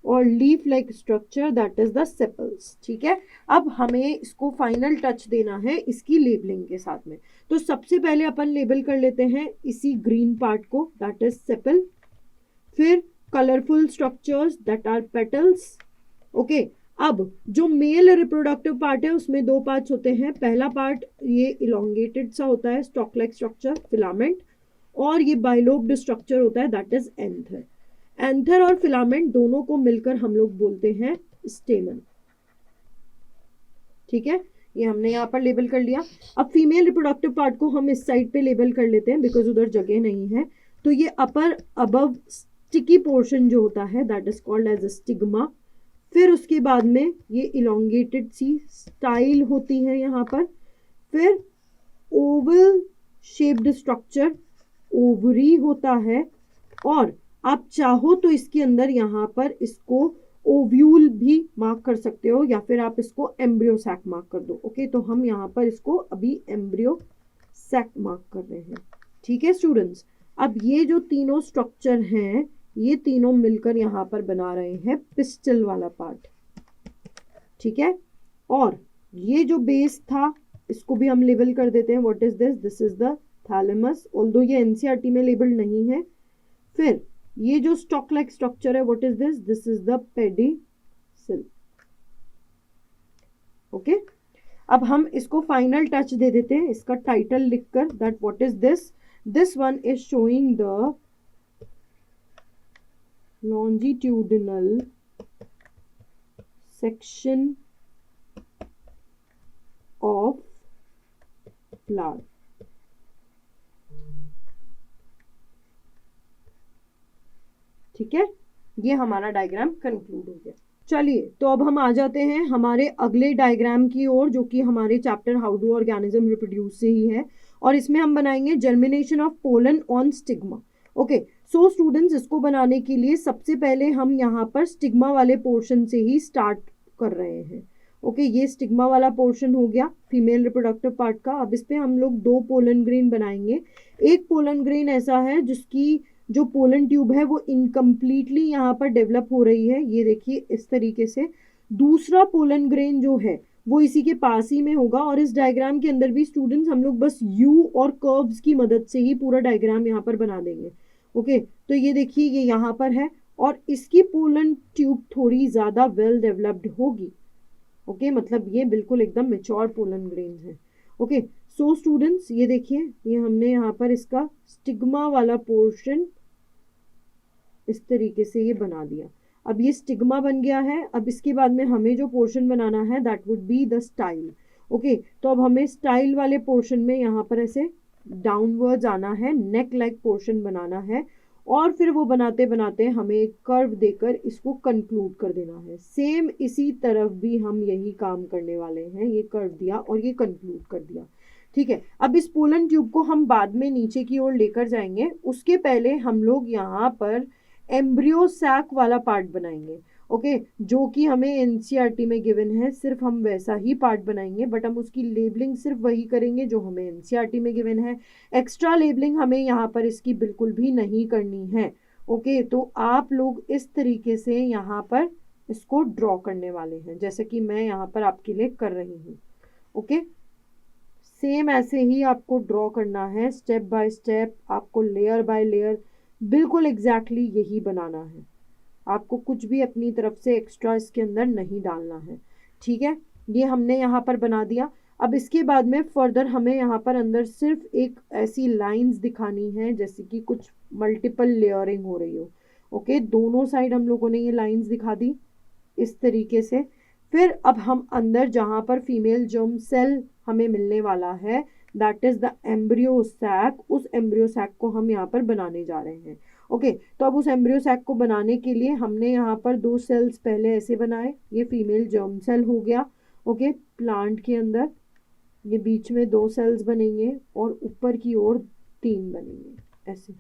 और leaf like structure, that is the sepals. ठीक है, अब हमें इसको फाइनल टच देना है इसकी लेबलिंग के साथ में। तो सबसे पहले अपन लेबल कर लेते हैं इसी ग्रीन पार्ट को, दैट इज सेपल। फिर colourful structures that are petals. Okay, अब जो मेल रिप्रोडक्टिव पार्ट है उसमें दो पार्ट्स होते हैं। पहला पार्ट ये इलोंगेटेड सा होता है, स्टॉक लाइक स्ट्रक्चर, फिलामेंट, और ये बाइलोब्ड स्ट्रक्चर होता है, दैट इज एंथर। एंथर और फिलामेंट दोनों को मिलकर हम लोग बोलते हैं स्टेमन। ठीक है, ये हमने यहाँ पर लेबल कर लिया। अब फीमेल रिप्रोडक्टिव पार्ट को हम इस साइड पे लेबल कर लेते हैं बिकॉज उधर जगह नहीं है। तो ये अपर अबव स्टिकी पोर्शन जो होता है that is called as stigma. फिर उसके बाद में ये इलोंगेटेड सी स्टाइल होती है यहाँ पर। फिर ओवल शेप्ड स्ट्रक्चर, ओवरी होता है, और आप चाहो तो इसके अंदर यहाँ पर इसको ओव्यूल भी मार्क कर सकते हो या फिर आप इसको एम्ब्रियो सैक मार्क कर दो। ओके, तो हम यहाँ पर इसको अभी एम्ब्रियो सैक मार्क कर रहे हैं। ठीक है स्टूडेंट्स, अब ये जो तीनों स्ट्रक्चर हैं ये तीनों मिलकर यहाँ पर बना रहे हैं पिस्टल वाला पार्ट। ठीक है, और ये जो बेस था इसको भी हम लेबल कर देते हैं। What is this? This is the thalamus, although ये एनसीईआरटी में लेबल नहीं है। फिर ये जो स्टॉक लाइक स्ट्रक्चर है, what is this? This is the pedicel. Okay, अब हम इसको फाइनल टच दे देते हैं इसका टाइटल लिखकर, that what is this? This one is showing the longitudinal section of flower। ठीक है, ये हमारा डायग्राम कंक्लूड हो गया। चलिए, तो अब हम आ जाते हैं हमारे अगले डायग्राम की ओर, जो कि हमारे chapter how do organism reproduce से ही है, और इसमें हम बनाएंगे germination of pollen on stigma. Okay, so students, इसको बनाने के लिए सबसे पहले हम यहाँ पर स्टिग्मा वाले पोर्शन से ही स्टार्ट कर रहे हैं। ओके, ये स्टिग्मा वाला पोर्शन हो गया फीमेल रिप्रोडक्टिव पार्ट का। अब इस पे हम लोग दो पोलन ग्रेन बनाएंगे। एक पोलन ग्रेन ऐसा है जिसकी जो पोलन ट्यूब है वो इनकम्प्लीटली यहाँ पर डेवलप हो रही है, ये देखिए इस तरीके से। दूसरा पोलन ग्रेन जो है वो इसी के पास ही में होगा, और इस डायग्राम के अंदर भी स्टूडेंट्स हम लोग बस यू और कर्व्स की मदद से ही पूरा डायग्राम यहाँ पर बना देंगे। ओके, तो ये देखिए ये यहाँ पर है, और इसकी पोलन ट्यूब थोड़ी ज़्यादा वेल डेवलप्ड होगी। ओके, मतलब ये बिल्कुल एकदम मेच्योर पोलन ग्रेन्स है। ओके, सो स्टूडेंट्स, ये देखिए ये हमने यहाँ पर इसका स्टिग्मा वाला पोर्शन इस तरीके से ये बना दिया। अब ये स्टिग्मा बन गया है। अब इसके बाद में हमें जो पोर्शन बनाना है that would be the style. Okay, तो अब हमें स्टाइल वाले पोर्शन में यहाँ पर ऐसे डाउनवर्ड्स आना है, नेक लाइक पोर्शन बनाना है, और फिर वो बनाते बनाते हमें एक कर्व देकर इसको कंक्लूड कर देना है। सेम इसी तरफ भी हम यही काम करने वाले हैं। ये कर्व दिया और ये कंक्लूड कर दिया। ठीक है, अब इस पोलन ट्यूब को हम बाद में नीचे की ओर लेकर जाएंगे। उसके पहले हम लोग यहाँ पर एम्ब्रियो सैक वाला पार्ट बनाएंगे। ओके, जो कि हमें एनसीईआरटी में गिवन है, सिर्फ हम वैसा ही पार्ट बनाएंगे, बट हम उसकी लेबलिंग सिर्फ वही करेंगे जो हमें एनसीईआरटी में गिवन है। एक्स्ट्रा लेबलिंग हमें यहाँ पर इसकी बिल्कुल भी नहीं करनी है। ओके, तो आप लोग इस तरीके से यहाँ पर इसको ड्रॉ करने वाले हैं, जैसे कि मैं यहाँ पर आपके लिए कर रही हूँ। ओके, सेम ऐसे ही आपको ड्रॉ करना है, स्टेप बाय स्टेप, आपको लेयर बाय लेयर बिल्कुल एग्जैक्टली यही बनाना है। आपको कुछ भी अपनी तरफ से एक्स्ट्रा इसके अंदर नहीं डालना है। ठीक है, ये हमने यहाँ पर बना दिया। अब इसके बाद में फर्दर हमें यहाँ पर अंदर सिर्फ एक ऐसी लाइंस दिखानी है जैसे कि कुछ मल्टीपल लेयरिंग हो रही हो। ओके, दोनों साइड हम लोगों ने ये लाइंस दिखा दी इस तरीके से। फिर अब हम अंदर जहाँ पर फीमेल जर्म सेल हमें मिलने वाला है that is the embryo sac, उस एम्ब्रियो सैक को हम यहाँ पर बनाने जा रहे हैं। ओके, तो अब उस एम्ब्रियो सैक को बनाने के लिए हमने यहाँ पर दो सेल्स पहले ऐसे बनाए। ये फीमेल जर्म सेल हो गया। ओके, प्लांट के अंदर ये बीच में दो सेल्स बनेंगे और ऊपर की ओर 3 बनेंगे ऐसे।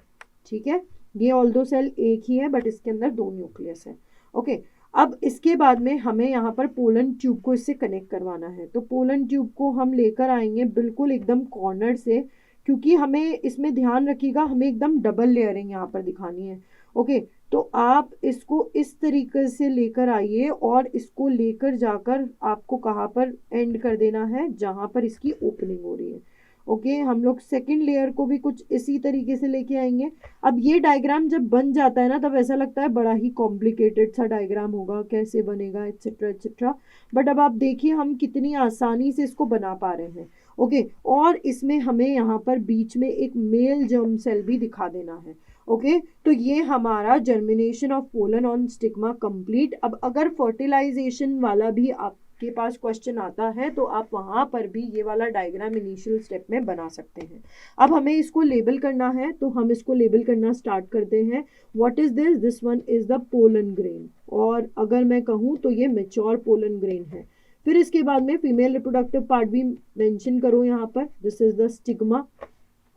ठीक है, ये ऑल्दो सेल एक ही है बट इसके अंदर 2 न्यूक्लियस है। ओके, अब इसके बाद में हमें यहाँ पर पोलन ट्यूब को इससे कनेक्ट करवाना है। तो पोलन ट्यूब को हम लेकर आएंगे बिल्कुल एकदम कॉर्नर से, क्योंकि हमें इसमें ध्यान रखिएगा, हमें एकदम डबल लेयरिंग यहाँ पर दिखानी है। ओके, तो आप इसको इस तरीके से लेकर आइए और इसको लेकर जाकर आपको कहाँ पर एंड कर देना है, जहाँ पर इसकी ओपनिंग हो रही है। ओके, हम लोग सेकंड लेयर को भी कुछ इसी तरीके से लेके आएंगे। अब ये डायग्राम जब बन जाता है ना, तब ऐसा लगता है बड़ा ही कॉम्प्लिकेटेड सा डायग्राम होगा, कैसे बनेगा एटसेट्रा एटसेट्रा, बट अब आप देखिए हम कितनी आसानी से इसको बना पा रहे हैं। ओके, और इसमें हमें यहाँ पर बीच में एक मेल जर्म सेल भी दिखा देना है। ओके, तो ये हमारा germination of pollen on stigma complete. अब अगर फर्टिलाइजेशन वाला भी आपके पास क्वेश्चन आता है तो आप वहाँ पर भी ये वाला डायग्राम इनिशियल स्टेप में बना सकते हैं। अब हमें इसको लेबल करना है, तो हम इसको लेबल करना स्टार्ट करते हैं। What is this? This one is the pollen grain, और अगर मैं कहूँ तो ये मेच्योर पोलन ग्रेन है। फिर इसके बाद में फीमेल रिप्रोडक्टिव पार्ट भी मेंशन करो यहाँ पर, दिस इज द स्टिग्मा।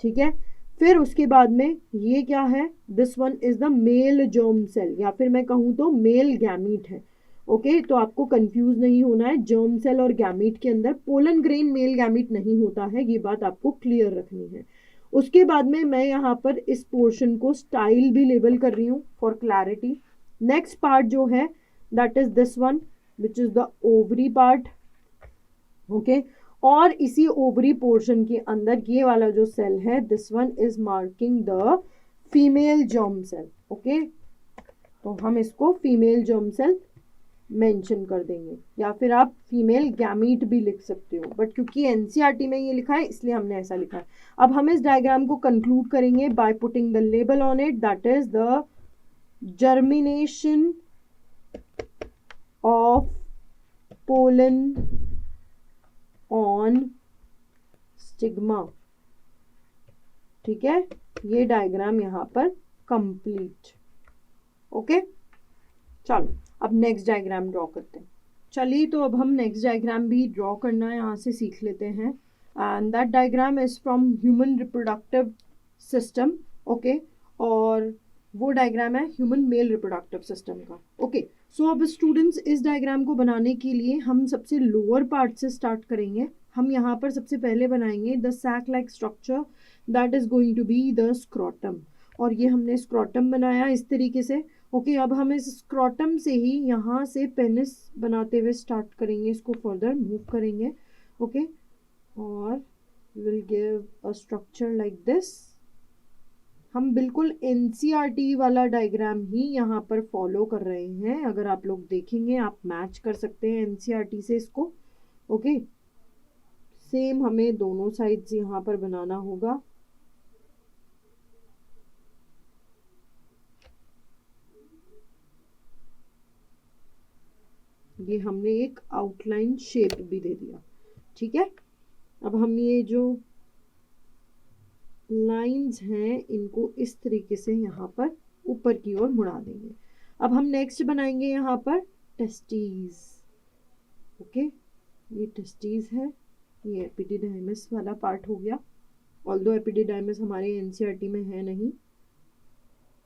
ठीक है, फिर उसके बाद में ये क्या है? This one is the male germ cell, या फिर मैं कहूँ तो मेल गैमीट है। ओके, तो आपको कंफ्यूज नहीं होना है, जर्म सेल और गैमीट के अंदर पोलन ग्रेन मेल गैमीट नहीं होता है, ये बात आपको क्लियर रखनी है। उसके बाद में मैं यहाँ पर इस पोर्शन को स्टाइल भी लेबल कर रही हूँ फॉर क्लैरिटी। नेक्स्ट पार्ट जो है that is this one which is the ovary part. Okay, और इसी ओवरी पोर्शन के अंदर ये वाला जो सेल है, this one is marking the female germ cell. Okay, तो हम इसको फीमेल जर्म सेल मेंशन कर देंगे, या फिर आप फीमेल गैमीट भी लिख सकते हो, बट क्योंकि एनसीईआरटी में ये लिखा है इसलिए हमने ऐसा लिखा है। अब हम इस डायग्राम को कंक्लूड करेंगे by putting the label on it, that is the germination of pollen on stigma. ठीक है, ये डायग्राम यहाँ पर कंप्लीट। ओके, चलो अब नेक्स्ट डायग्राम ड्रॉ करते हैं। चलिए, तो अब हम नेक्स्ट डायग्राम भी ड्रॉ करना यहाँ से सीख लेते हैं, and that diagram is from human reproductive system. Okay, और वो डायग्राम है ह्यूमन मेल रिप्रोडक्टिव सिस्टम का। ओके, सो अब स्टूडेंट्स इस डायग्राम को बनाने के लिए हम सबसे लोअर पार्ट से स्टार्ट करेंगे। हम यहाँ पर सबसे पहले बनाएंगे the sac like structure that is going to be the scrotum, और ये हमने स्क्रॉटम बनाया इस तरीके से। ओके, अब हम इस स्क्रॉटम से ही यहाँ से पेनिस बनाते हुए स्टार्ट करेंगे, इसको फर्दर मूव करेंगे। ओके, और will give a structure like this. हम बिल्कुल एनसीईआरटी वाला डायग्राम ही यहाँ पर फॉलो कर रहे हैं, अगर आप लोग देखेंगे आप मैच कर सकते हैं एनसीईआरटी से इसको। ओके, सेम हमें दोनों साइड्स यहाँ पर बनाना होगा। ये हमने एक आउटलाइन शेप भी दे दिया। ठीक है, अब हम ये जो लाइंस हैं इनको इस तरीके से यहाँ पर ऊपर की ओर मुड़ा देंगे। अब हम नेक्स्ट बनाएंगे यहाँ पर टेस्टीज। ओके, ये टेस्टीज है, ये एपिडिडाइमिस वाला पार्ट हो गया, ऑल्दो एपिडिडाइमिस हमारे एनसीईआरटी में है नहीं।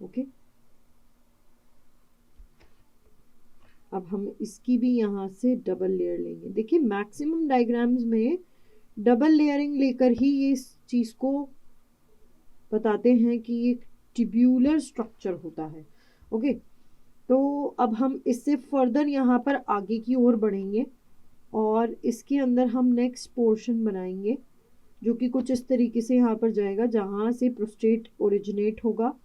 ओके, अब हम इसकी भी यहाँ से डबल लेयर लेंगे। देखिए, मैक्सिमम डायग्राम्स में डबल लेयरिंग लेकर ही ये इस चीज़ को बताते हैं कि ये ट्यूब्यूलर स्ट्रक्चर होता है। ओके, तो अब हम इससे फर्दर यहाँ पर आगे की ओर बढ़ेंगे और इसके अंदर हम नेक्स्ट पोर्शन बनाएंगे जो कि कुछ इस तरीके से यहाँ पर जाएगा, जहाँ से प्रोस्टेट ओरिजिनेट होगा,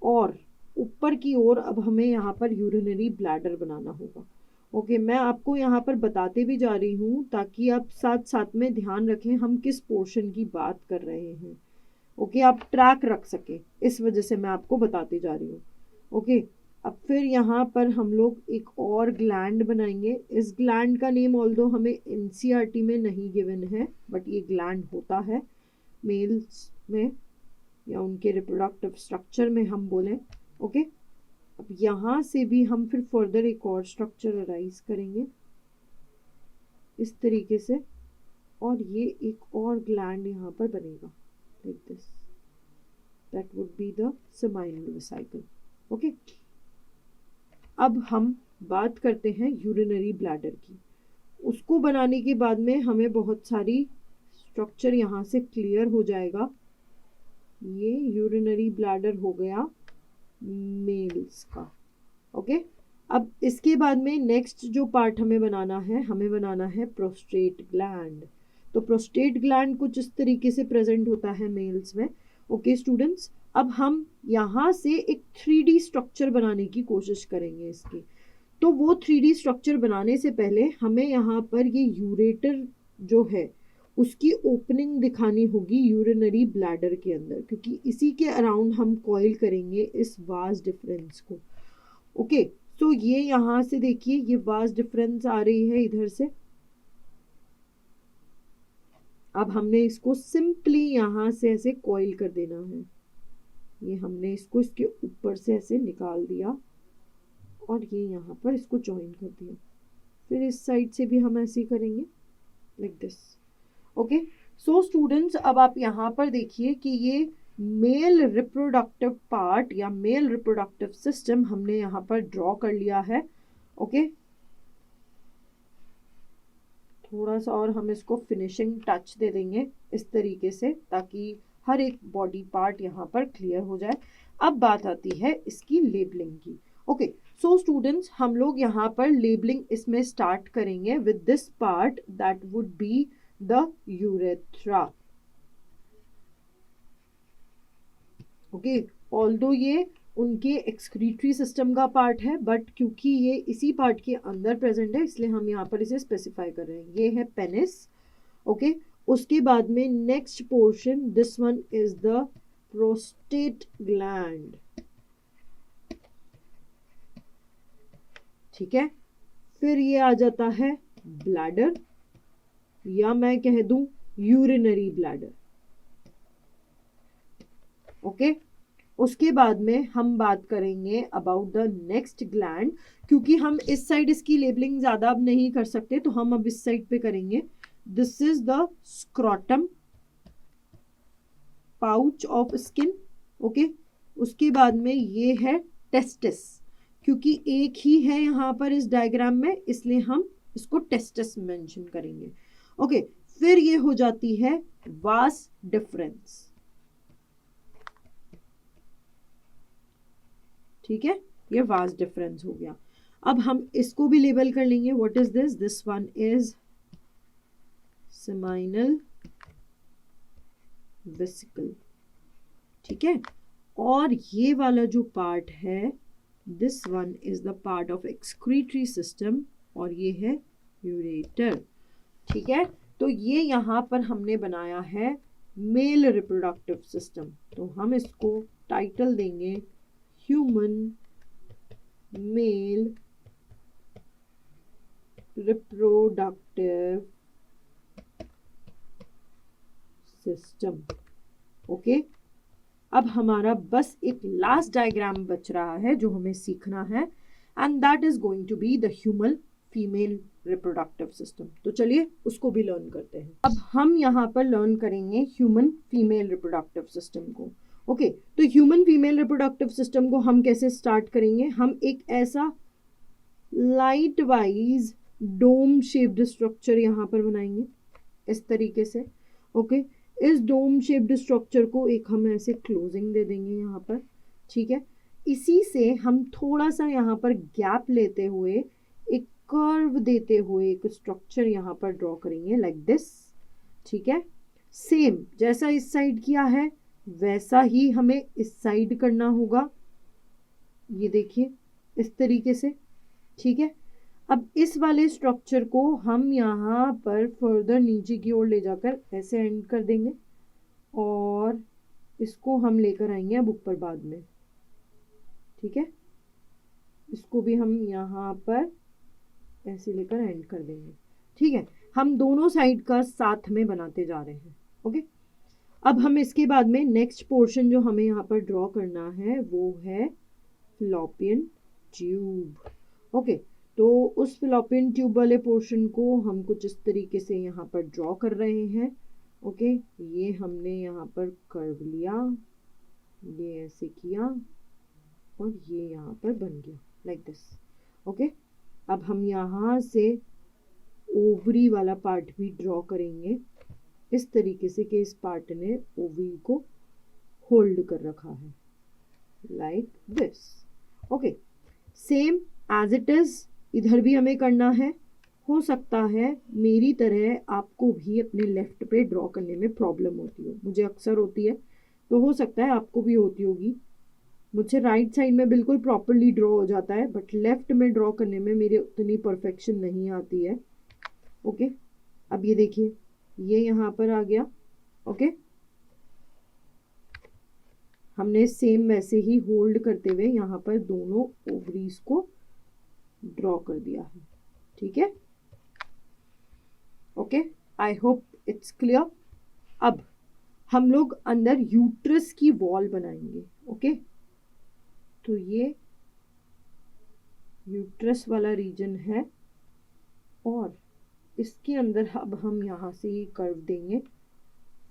और ऊपर की ओर अब हमें यहाँ पर यूरिनरी ब्लैडर बनाना होगा। ओके, मैं आपको यहाँ पर बताते भी जा रही हूँ ताकि आप साथ साथ में ध्यान रखें हम किस पोर्शन की बात कर रहे हैं। ओके, आप ट्रैक रख सके, इस वजह से मैं आपको बताते जा रही हूँ। ओके, अब फिर यहाँ पर हम लोग एक और ग्लैंड बनाएंगे। इस ग्लैंड का नेम ऑल्दो हमें एनसीईआरटी में नहीं गिवन है, बट ये ग्लैंड होता है मेल्स में या उनके रिप्रोडक्टिव स्ट्रक्चर में हम बोलें। ओके, अब यहाँ से भी हम फिर फर्दर एक और स्ट्रक्चर अराइज करेंगे इस तरीके से, और ये एक और ग्लैंड यहाँ पर बनेगा like this, that would be the seminal vesicle. Okay, अब हम बात करते हैं यूरिनरी ब्लैडर की। उसको बनाने के बाद में हमें बहुत सारी स्ट्रक्चर यहाँ से क्लियर हो जाएगा ये यूरिनरी ब्लैडर हो गया मेल्स का। ओके, अब इसके बाद में नेक्स्ट जो पार्ट हमें बनाना है प्रोस्टेट ग्लैंड। तो प्रोस्टेट ग्लैंड कुछ इस तरीके से प्रेजेंट होता है मेल्स में। ओके स्टूडेंट्स, अब हम यहाँ से एक 3D स्ट्रक्चर बनाने की कोशिश करेंगे इसकी। तो वो 3D स्ट्रक्चर बनाने से पहले हमें यहाँ पर ये यूरेटर जो है उसकी ओपनिंग दिखानी होगी यूरिनरी ब्लैडर के अंदर, क्योंकि इसी के अराउंड हम कॉइल करेंगे इस वास डिफरेंस को। ओके, तो ये यहाँ से देखिए ये वास डिफरेंस आ रही है इधर से। अब हमने इसको सिंपली यहाँ से ऐसे कॉइल कर देना है। ये हमने इसको इसके ऊपर से ऐसे निकाल दिया और ये यहाँ पर इसको ज्वाइन कर दिया। फिर इस साइड से भी हम ऐसे ही करेंगे like this. Okay, so students, अब आप यहाँ पर देखिए कि ये मेल रिप्रोडक्टिव पार्ट या मेल रिप्रोडक्टिव सिस्टम हमने यहाँ पर ड्रॉ कर लिया है। ओके, थोड़ा सा और हम इसको फिनिशिंग टच दे देंगे इस तरीके से, ताकि हर एक बॉडी पार्ट यहाँ पर क्लियर हो जाए। अब बात आती है इसकी लेबलिंग की। ओके, सो स्टूडेंट्स, हम लोग यहाँ पर लेबलिंग इसमें स्टार्ट करेंगे with this part that would be the urethra. Okay, although ये उनके एक्सक्रीटरी सिस्टम का पार्ट है, बट क्योंकि ये इसी पार्ट के अंदर प्रेजेंट है इसलिए हम यहाँ पर इसे स्पेसिफाई कर रहे हैं। ये है पेनिस। ओके, उसके बाद में next portion, this one is the prostate gland. ठीक है, फिर ये आ जाता है ब्लैडर, या मैं कह दूं यूरिनरी ब्लैडर। ओके, उसके बाद में हम बात करेंगे अबाउट द नेक्स्ट ग्लैंड। क्योंकि हम इस साइड इसकी लेबलिंग ज़्यादा अब नहीं कर सकते तो हम अब इस साइड पे करेंगे। This is the scrotum, pouch of skin. Okay, उसके बाद में ये है टेस्टिस, क्योंकि एक ही है यहाँ पर इस डायग्राम में इसलिए हम इसको टेस्टिस मेंशन करेंगे। ओके, फिर ये हो जाती है वास डिफरेंस। ठीक है, ये वास डिफरेंस हो गया। अब हम इसको भी लेबल कर लेंगे। What is this? This one is seminal vesicle. ठीक है, और ये वाला जो पार्ट है, this one is the part of excretory system और ये है यूरेटर। ठीक है, तो ये यहाँ पर हमने बनाया है मेल रिप्रोडक्टिव सिस्टम। तो हम इसको टाइटल देंगे human male reproductive system. Okay, अब हमारा बस एक लास्ट डायग्राम बच रहा है जो हमें सीखना है, and that is going to be the human female reproductive system. तो चलिए उसको भी लर्न करते हैं। अब हम यहाँ पर लर्न करेंगे ह्यूमन फीमेल रिप्रोडक्टिव सिस्टम को। ओके, तो ह्यूमन फीमेल रिप्रोडक्टिव सिस्टम को हम कैसे स्टार्ट करेंगे? हम एक ऐसा light wise dome shaped structure यहाँ पर बनाएंगे इस तरीके से। ओके, इस डोम शेप्ड स्ट्रक्चर को एक हम ऐसे क्लोजिंग दे देंगे यहाँ पर। ठीक है, इसी से हम थोड़ा सा यहाँ पर गैप लेते हुए एक कर्व देते हुए एक स्ट्रक्चर यहाँ पर ड्रॉ करेंगे लाइक दिस। ठीक है, सेम जैसा इस साइड किया है वैसा ही हमें इस साइड करना होगा। ये देखिए इस तरीके से। ठीक है, अब इस वाले स्ट्रक्चर को हम यहाँ पर फर्दर नीचे की ओर ले जाकर ऐसे एंड कर देंगे और इसको हम लेकर आएंगे अब ऊपर बाद में। ठीक है, इसको भी हम यहाँ पर ऐसे लेकर एंड कर देंगे। ठीक है, हम दोनों साइड का साथ में बनाते जा रहे हैं। ओके, अब हम इसके बाद में नेक्स्ट पोर्शन जो हमें यहाँ पर ड्रॉ करना है वो है फिलोपियन ट्यूब। ओके, तो उस फिलोपियन ट्यूब वाले पोर्शन को हम कुछ इस तरीके से यहाँ पर ड्रॉ कर रहे हैं। ओके, ये हमने यहाँ पर कर्व लिया, ये ऐसे किया और ये यहाँ पर बन गया लाइक दिस। ओके, अब हम यहाँ से ओवरी वाला पार्ट भी ड्रॉ करेंगे इस तरीके से कि इस पार्ट ने ओवरी को होल्ड कर रखा है like this. Okay, same as it is इधर भी हमें करना है। हो सकता है मेरी तरह आपको भी अपने लेफ्ट पे ड्रॉ करने में प्रॉब्लम होती हो, मुझे अक्सर होती है, तो हो सकता है आपको भी होती होगी। मुझे राइट साइड में बिल्कुल प्रॉपरली ड्रॉ हो जाता है, बट लेफ्ट में ड्रॉ करने में मेरी उतनी परफेक्शन नहीं आती है। ओके, अब ये देखिए, ये यहाँ पर आ गया। ओके, हमने सेम वैसे ही होल्ड करते हुए यहाँ पर दोनों ओवरीज को ड्रॉ कर दिया है। ठीक है, okay, I hope it's clear. अब हम लोग अंदर यूट्रस की वॉल बनाएंगे। ओके, तो ये यूट्रस वाला रीजन है और इसके अंदर अब हम यहाँ से ये कर्व देंगे,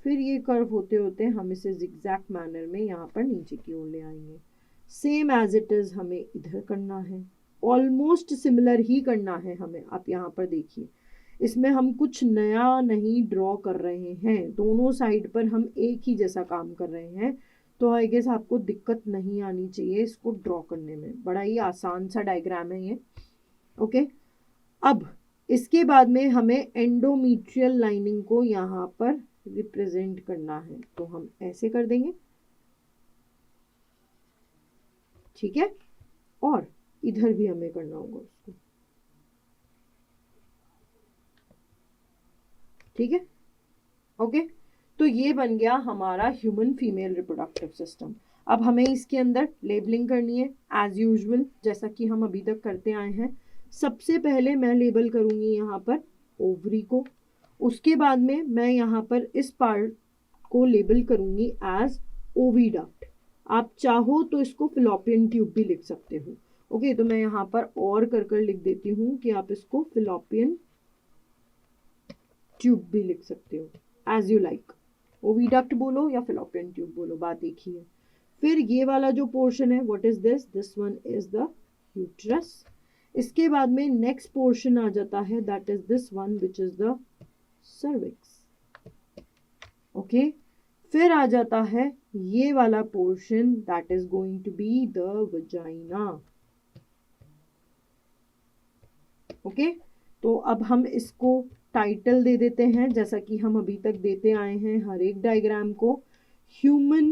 फिर ये कर्व होते होते हम इसे जिगजैग मैनर में यहाँ पर नीचे की ओर ले आएंगे। सेम एज इट इज हमें इधर करना है, ऑलमोस्ट सिमिलर ही करना है हमें। आप यहाँ पर देखिए, इसमें हम कुछ नया नहीं ड्रॉ कर रहे हैं, दोनों साइड पर हम एक ही जैसा काम कर रहे हैं, तो आई गेस आपको दिक्कत नहीं आनी चाहिए इसको ड्रॉ करने में। बड़ा ही आसान सा डायग्राम है ये। ओके, अब इसके बाद में हमें एंडोमीट्रियल लाइनिंग को यहाँ पर रिप्रेजेंट करना है, तो हम ऐसे कर देंगे। ठीक है, और इधर भी हमें करना होगा उसको। ठीक है, ओके, तो ये बन गया हमारा ह्यूमन फीमेल रिप्रोडक्टिव सिस्टम। अब हमें इसके अंदर लेबलिंग करनी है एज यूजुअल, जैसा कि हम अभी तक करते आए हैं। सबसे पहले मैं लेबल करूंगी यहाँ पर ओवरी को, उसके बाद में मैं यहाँ पर इस पार्ट को लेबल करूंगी एज ओविडक्ट। आप चाहो तो इसको फिलोपियन ट्यूब भी लिख सकते हो। ओके, तो मैं यहाँ पर और कर लिख देती हूँ कि आप इसको फिलोपियन ट्यूब भी लिख सकते हो, एज यू लाइक। ओविडक्ट बोलो या फिलोपियन ट्यूब बोलो, बात एक ही है। फिर ये वाला जो पोर्शन है, what is this one is the uterus. इसके बाद में नेक्स्ट पोर्शन आ जाता है, that is this one which is the cervix. Okay, फिर आ जाता है ये वाला portion, that is going to be the vagina. Okay, तो अब हम इसको टाइटल दे देते हैं, जैसा कि हम अभी तक देते आए हैं हर एक डायग्राम को, ह्यूमन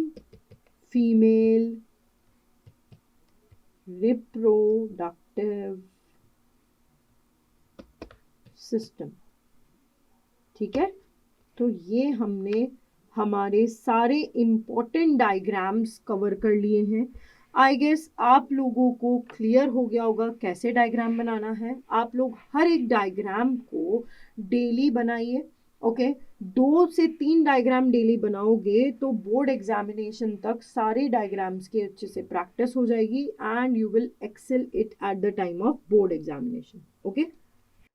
फीमेल रिप्रोडक्टिव सिस्टम। ठीक है, तो ये हमने हमारे सारे इंपॉर्टेंट डायग्राम्स कवर कर लिए हैं। आई गेस आप लोगों को क्लियर हो गया होगा कैसे डायग्राम बनाना है। आप लोग हर एक डायग्राम को डेली बनाइए। ओके, 2 से 3 डायग्राम डेली बनाओगे तो बोर्ड एग्जामिनेशन तक सारे डायग्राम्स की अच्छे से प्रैक्टिस हो जाएगी and you will excel it at the time of board examination. Okay,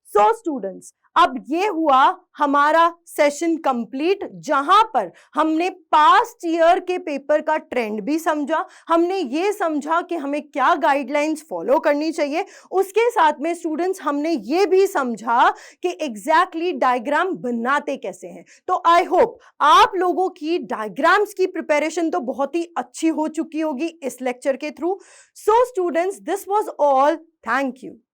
so students, अब ये हुआ हमारा सेशन कंप्लीट, जहां पर हमने पास्ट ईयर के पेपर का ट्रेंड भी समझा, हमने ये समझा कि हमें क्या गाइडलाइंस फॉलो करनी चाहिए। उसके साथ में स्टूडेंट्स हमने ये भी समझा कि एग्जैक्टली डायग्राम बनाते कैसे हैं। तो आई होप आप लोगों की डायग्राम्स की प्रिपरेशन तो बहुत ही अच्छी हो चुकी होगी इस लेक्चर के through. So students, this was all. Thank you.